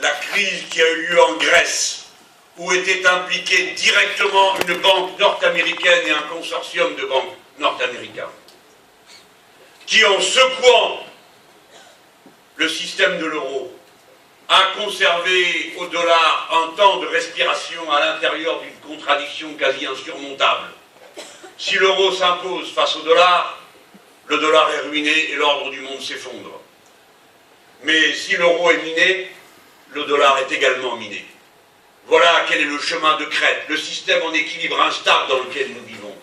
la crise qui a eu lieu en Grèce, où étaient impliqués directement une banque nord-américaine et un consortium de banques nord-américains, qui en secouant le système de l'euro a conservé au dollar un temps de respiration à l'intérieur d'une contradiction quasi insurmontable. Si l'euro s'impose face au dollar, le dollar est ruiné et l'ordre du monde s'effondre. Mais si l'euro est miné, le dollar est également miné. Voilà quel est le chemin de crête, le système en équilibre instable dans lequel nous vivons.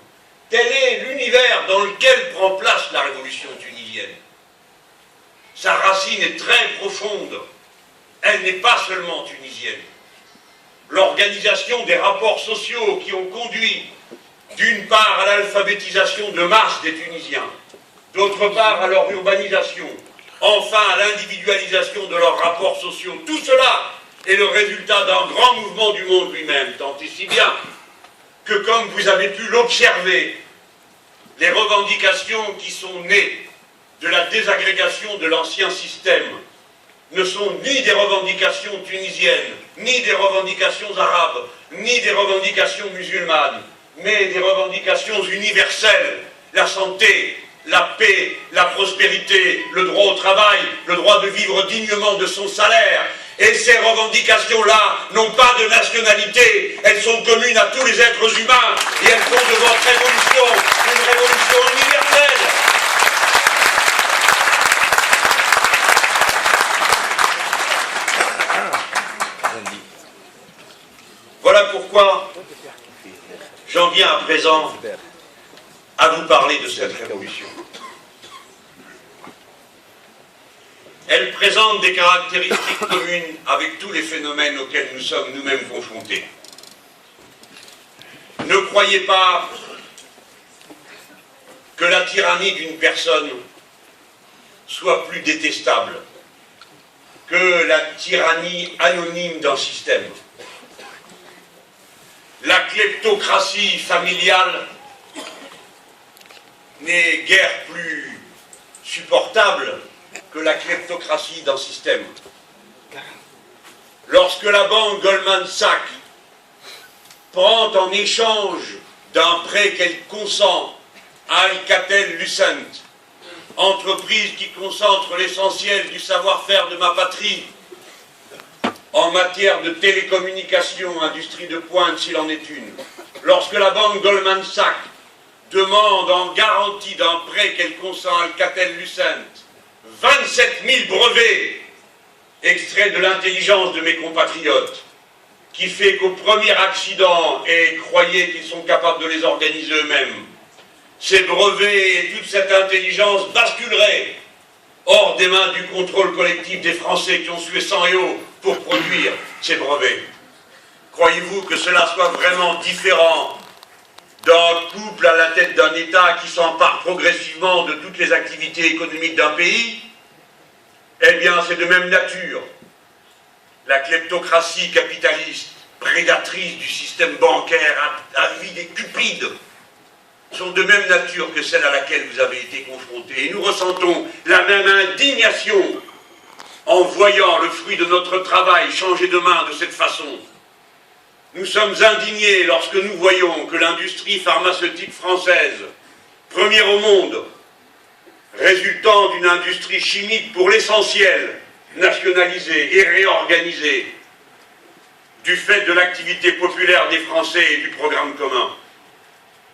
Tel est l'univers dans lequel prend place la révolution tunisienne. Sa racine est très profonde. Elle n'est pas seulement tunisienne. L'organisation des rapports sociaux qui ont conduit d'une part à l'alphabétisation de masse des Tunisiens, d'autre part à leur urbanisation, enfin à l'individualisation de leurs rapports sociaux, tout cela est le résultat d'un grand mouvement du monde lui-même, tant et si bien que, comme vous avez pu l'observer, les revendications qui sont nées de la désagrégation de l'ancien système ne sont ni des revendications tunisiennes, ni des revendications arabes, ni des revendications musulmanes, mais des revendications universelles, la santé, la paix, la prospérité, le droit au travail, le droit de vivre dignement de son salaire. Et ces revendications-là n'ont pas de nationalité, elles sont communes à tous les êtres humains, et elles font de votre révolution une révolution universelle. Voilà pourquoi j'en viens à présent à vous parler de cette révolution. Elle présente des caractéristiques communes avec tous les phénomènes auxquels nous sommes nous-mêmes confrontés. Ne croyez pas que la tyrannie d'une personne soit plus détestable que la tyrannie anonyme d'un système. La kleptocratie familiale n'est guère plus supportable que la kleptocratie d'un système. Lorsque la banque Goldman Sachs prend en échange d'un prêt qu'elle consent à Alcatel-Lucent, entreprise qui concentre l'essentiel du savoir-faire de ma patrie en matière de télécommunications, industrie de pointe s'il en est une, lorsque la banque Goldman Sachs demande en garantie d'un prêt qu'elle consent à Alcatel-Lucent 27 000 brevets extraits de l'intelligence de mes compatriotes, qui fait qu'au premier accident, et croyez qu'ils sont capables de les organiser eux-mêmes, ces brevets et toute cette intelligence basculeraient hors des mains du contrôle collectif des Français qui ont sué sang et eau pour produire ces brevets. Croyez-vous que cela soit vraiment différent d'un couple à la tête d'un État qui s'empare progressivement de toutes les activités économiques d'un pays? Eh bien, c'est de même nature. La kleptocratie capitaliste, prédatrice du système bancaire, avide et cupide, sont de même nature que celle à laquelle vous avez été confrontés. Et nous ressentons la même indignation en voyant le fruit de notre travail changer de main de cette façon. Nous sommes indignés lorsque nous voyons que l'industrie pharmaceutique française, première au monde, résultant d'une industrie chimique pour l'essentiel nationalisée et réorganisée, du fait de l'activité populaire des Français et du programme commun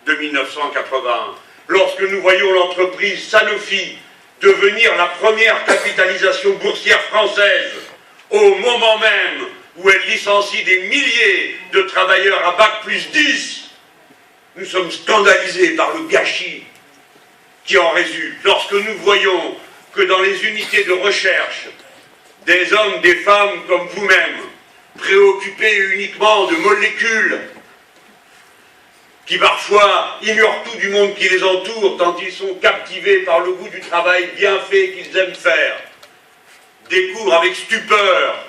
de 1980, lorsque nous voyons l'entreprise Sanofi devenir la première capitalisation boursière française, au moment même où elle licencie des milliers de travailleurs à bac+10, nous sommes scandalisés par le gâchis qui en résulte. Lorsque nous voyons que dans les unités de recherche, des hommes, des femmes comme vous-même, préoccupés uniquement de molécules, qui parfois ignorent tout du monde qui les entoure, tant ils sont captivés par le goût du travail bien fait qu'ils aiment faire, découvrent avec stupeur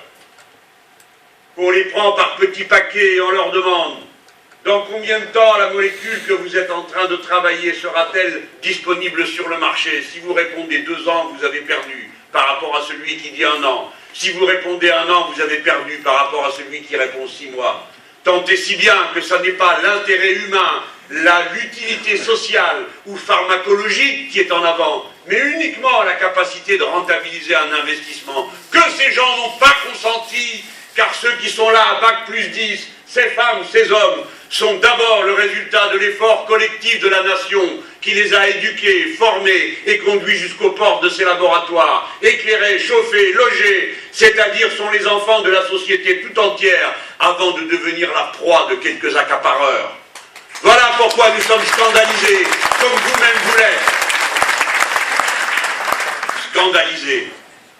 qu'on les prend par petits paquets et on leur demande « Dans combien de temps la molécule que vous êtes en train de travailler sera-t-elle disponible sur le marché ?» Si vous répondez 2 ans, vous avez perdu par rapport à celui qui dit 1 an. Si vous répondez 1 an, vous avez perdu par rapport à celui qui répond 6 mois. Tant et si bien que ça n'est pas l'intérêt humain, l'utilité sociale ou pharmacologique qui est en avant, mais uniquement la capacité de rentabiliser un investissement que ces gens n'ont pas consenti, car ceux qui sont là à bac plus 10, ces femmes, ces hommes, sont d'abord le résultat de l'effort collectif de la nation qui les a éduqués, formés et conduits jusqu'aux portes de ces laboratoires, éclairés, chauffés, logés, c'est-à-dire sont les enfants de la société tout entière, avant de devenir la proie de quelques accapareurs. Voilà pourquoi nous sommes scandalisés, comme vous-même vous l'êtes. Scandalisés,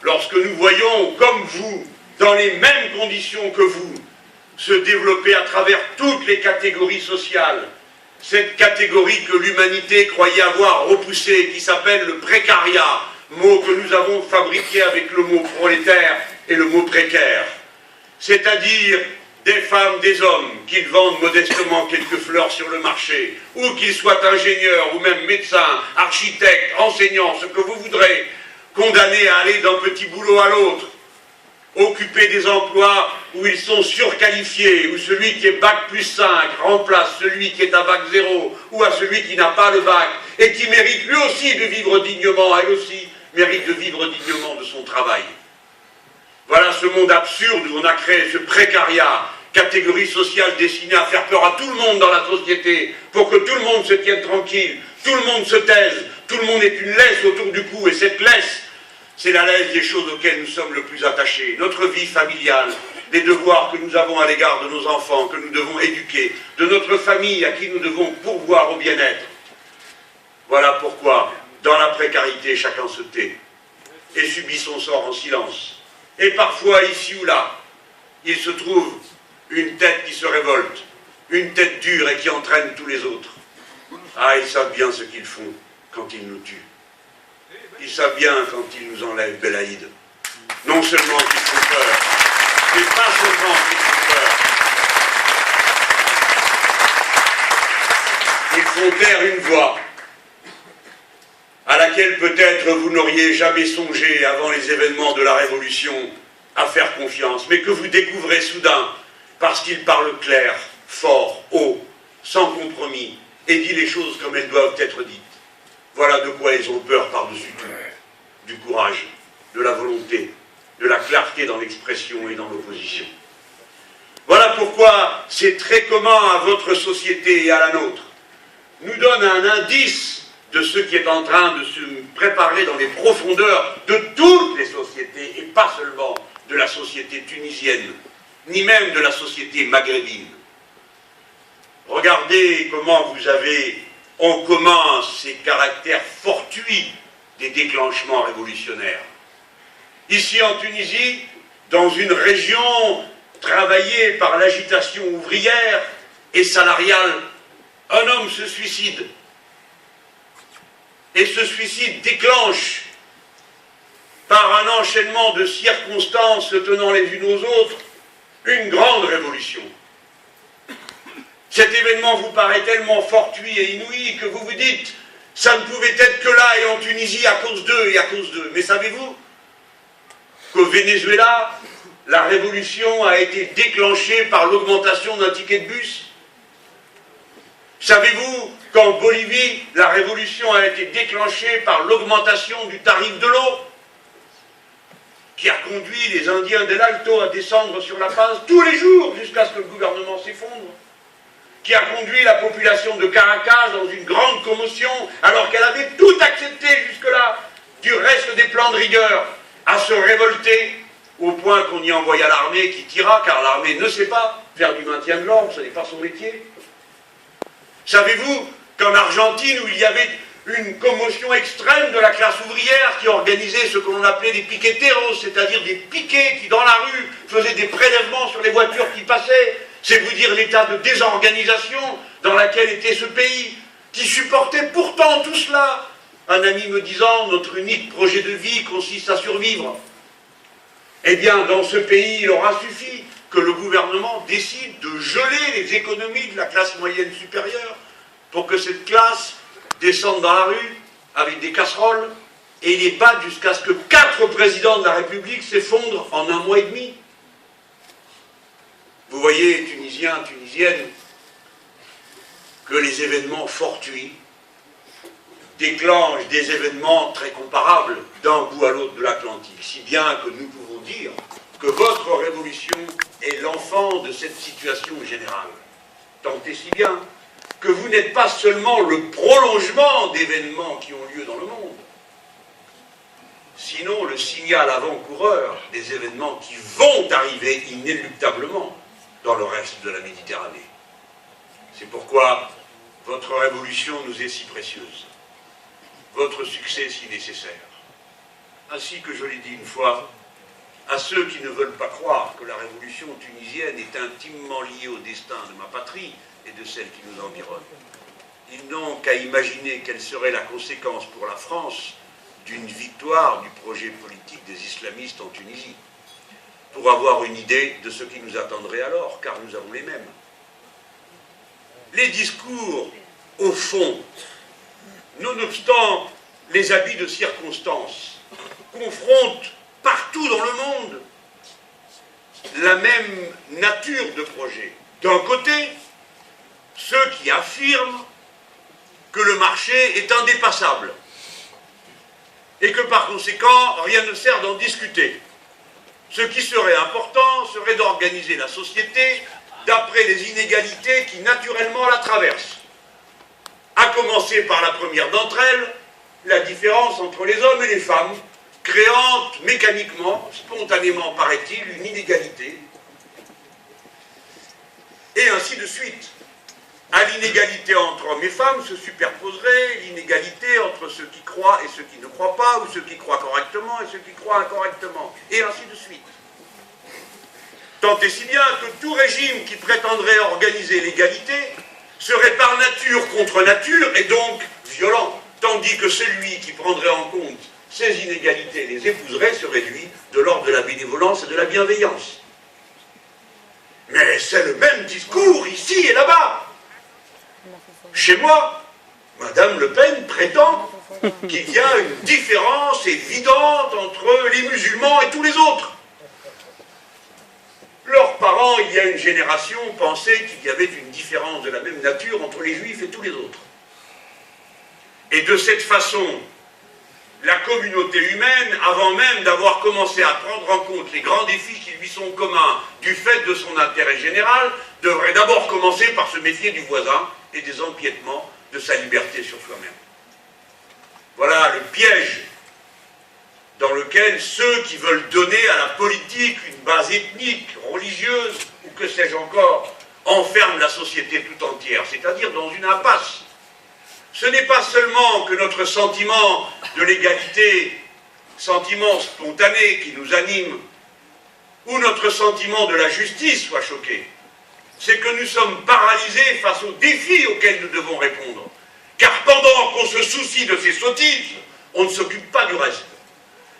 lorsque nous voyons, comme vous, dans les mêmes conditions que vous, se développer à travers toutes les catégories sociales, cette catégorie que l'humanité croyait avoir repoussée, qui s'appelle le précariat, mot que nous avons fabriqué avec le mot prolétaire et le mot précaire, c'est-à-dire des femmes, des hommes, qu'ils vendent modestement quelques fleurs sur le marché, ou qu'ils soient ingénieurs, ou même médecins, architectes, enseignants, ce que vous voudrez, condamnés à aller d'un petit boulot à l'autre, occuper des emplois où ils sont surqualifiés, où celui qui est bac plus 5 remplace celui qui est à bac 0, ou à celui qui n'a pas le bac, et qui mérite lui aussi de vivre dignement, elle aussi mérite de vivre dignement de son travail. Voilà ce monde absurde où on a créé ce précariat, catégorie sociale destinée à faire peur à tout le monde dans la société, pour que tout le monde se tienne tranquille, tout le monde se taise, tout le monde ait une laisse autour du cou, et cette laisse, c'est la laisse des choses auxquelles nous sommes le plus attachés. Notre vie familiale, les devoirs que nous avons à l'égard de nos enfants, que nous devons éduquer, de notre famille à qui nous devons pourvoir au bien-être. Voilà pourquoi, dans la précarité, chacun se tait et subit son sort en silence. Et parfois, ici ou là, il se trouve une tête qui se révolte, une tête dure et qui entraîne tous les autres. Ah, ils savent bien ce qu'ils font quand ils nous tuent. Ils savent bien quand ils nous enlèvent Belaïd. Non seulement qu'ils font peur, mais pas seulement qu'ils font peur. Ils font taire une voix à laquelle peut-être vous n'auriez jamais songé avant les événements de la Révolution à faire confiance, mais que vous découvrez soudain parce qu'ils parlent clair, fort, haut, sans compromis, et dit les choses comme elles doivent être dites. Voilà de quoi ils ont peur par-dessus tout. Du courage, de la volonté, de la clarté dans l'expression et dans l'opposition. Voilà pourquoi c'est très commun à votre société et à la nôtre. Nous donne un indice de ce qui est en train de se préparer dans les profondeurs de toutes les sociétés, et pas seulement de la société tunisienne, ni même de la société maghrébine. Regardez comment vous avez en commun ces caractères fortuits des déclenchements révolutionnaires. Ici en Tunisie, dans une région travaillée par l'agitation ouvrière et salariale, un homme se suicide. Et ce suicide déclenche, par un enchaînement de circonstances se tenant les unes aux autres, une grande révolution. Cet événement vous paraît tellement fortuit et inouï que vous vous dites « ça ne pouvait être que là et en Tunisie à cause d'eux et à cause d'eux ». Mais savez-vous qu'au Venezuela, la révolution a été déclenchée par l'augmentation d'un ticket de bus? Savez-vous qu'en Bolivie, la révolution a été déclenchée par l'augmentation du tarif de l'eau, qui a conduit les Indiens de l'Alto à descendre sur la Paz tous les jours jusqu'à ce que le gouvernement s'effondre, qui a conduit la population de Caracas dans une grande commotion, alors qu'elle avait tout accepté jusque-là, du reste des plans de rigueur, à se révolter, au point qu'on y envoya l'armée qui tira, car l'armée ne sait pas faire du maintien de l'ordre, ce n'est pas son métier. Savez-vous qu'en Argentine, où il y avait une commotion extrême de la classe ouvrière qui organisait ce que l'on appelait des piqueteros, c'est-à-dire des piquets qui, dans la rue, faisaient des prélèvements sur les voitures qui passaient, c'est vous dire l'état de désorganisation dans laquelle était ce pays, qui supportait pourtant tout cela. Un ami me disant, notre unique projet de vie consiste à survivre. Eh bien, dans ce pays, il aura suffi que le gouvernement décide de geler les économies de la classe moyenne supérieure pour que cette classe descende dans la rue avec des casseroles, et les battent jusqu'à ce que 4 présidents de la République s'effondrent en 1 mois et demi. Vous voyez, Tunisiens, Tunisiennes, que les événements fortuits déclenchent des événements très comparables d'un bout à l'autre de l'Atlantique, si bien que nous pouvons dire que votre révolution est l'enfant de cette situation générale. Tant et si bien que vous n'êtes pas seulement le prolongement d'événements qui ont lieu dans le monde, sinon le signal avant-coureur des événements qui vont arriver inéluctablement dans le reste de la Méditerranée. C'est pourquoi votre révolution nous est si précieuse, votre succès si nécessaire. Ainsi que je l'ai dit une fois, à ceux qui ne veulent pas croire que la révolution tunisienne est intimement liée au destin de ma patrie et de celle qui nous environne, ils n'ont qu'à imaginer quelle serait la conséquence pour la France d'une victoire du projet politique des islamistes en Tunisie, pour avoir une idée de ce qui nous attendrait alors, car nous avons les mêmes. Les discours, au fond, nonobstant les habits de circonstance, confrontent partout dans le monde la même nature de projet. D'un côté, ceux qui affirment que le marché est indépassable et que par conséquent, rien ne sert d'en discuter. Ce qui serait important serait d'organiser la société d'après les inégalités qui naturellement la traversent. À commencer par la première d'entre elles, la différence entre les hommes et les femmes, créant mécaniquement, spontanément paraît-il, une inégalité. Et ainsi de suite. À l'inégalité entre hommes et femmes se superposerait l'inégalité entre ceux qui croient et ceux qui ne croient pas, ou ceux qui croient correctement et ceux qui croient incorrectement, et ainsi de suite. Tant et si bien que tout régime qui prétendrait organiser l'égalité serait par nature contre nature et donc violent, tandis que celui qui prendrait en compte ces inégalités et les épouserait serait lui de l'ordre de la bénévolence et de la bienveillance. Mais c'est le même discours ici et là-bas. Chez moi, Madame Le Pen prétend qu'il y a une différence évidente entre les musulmans et tous les autres. Leurs parents, il y a une génération, pensaient qu'il y avait une différence de la même nature entre les juifs et tous les autres. Et de cette façon, la communauté humaine, avant même d'avoir commencé à prendre en compte les grands défis qui lui sont communs du fait de son intérêt général, devrait d'abord commencer par se méfier du voisin et des empiètements de sa liberté sur soi-même. Voilà le piège dans lequel ceux qui veulent donner à la politique une base ethnique, religieuse, ou que sais-je encore, enferment la société tout entière, c'est-à-dire dans une impasse. Ce n'est pas seulement que notre sentiment de l'égalité, sentiment spontané qui nous anime, ou notre sentiment de la justice soit choqué. C'est que nous sommes paralysés face aux défis auxquels nous devons répondre. Car pendant qu'on se soucie de ces sottises, on ne s'occupe pas du reste.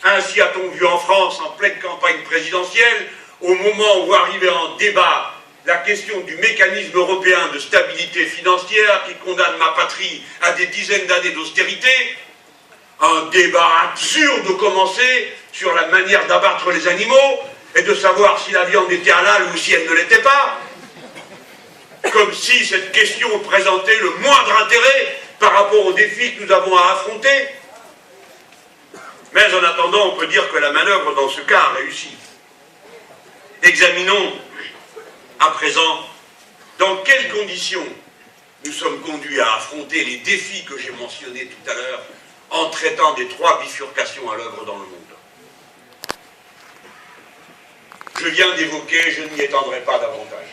Ainsi a-t-on vu en France, en pleine campagne présidentielle, au moment où arrivait en débat la question du mécanisme européen de stabilité financière qui condamne ma patrie à des dizaines d'années d'austérité, un débat absurde commençait sur la manière d'abattre les animaux et de savoir si la viande était halal ou si elle ne l'était pas, comme si cette question présentait le moindre intérêt par rapport aux défis que nous avons à affronter. Mais en attendant, on peut dire que la manœuvre dans ce cas a réussi. Examinons à présent dans quelles conditions nous sommes conduits à affronter les défis que j'ai mentionnés tout à l'heure en traitant des 3 bifurcations à l'œuvre dans le monde. Je viens d'évoquer, je n'y étendrai pas davantage.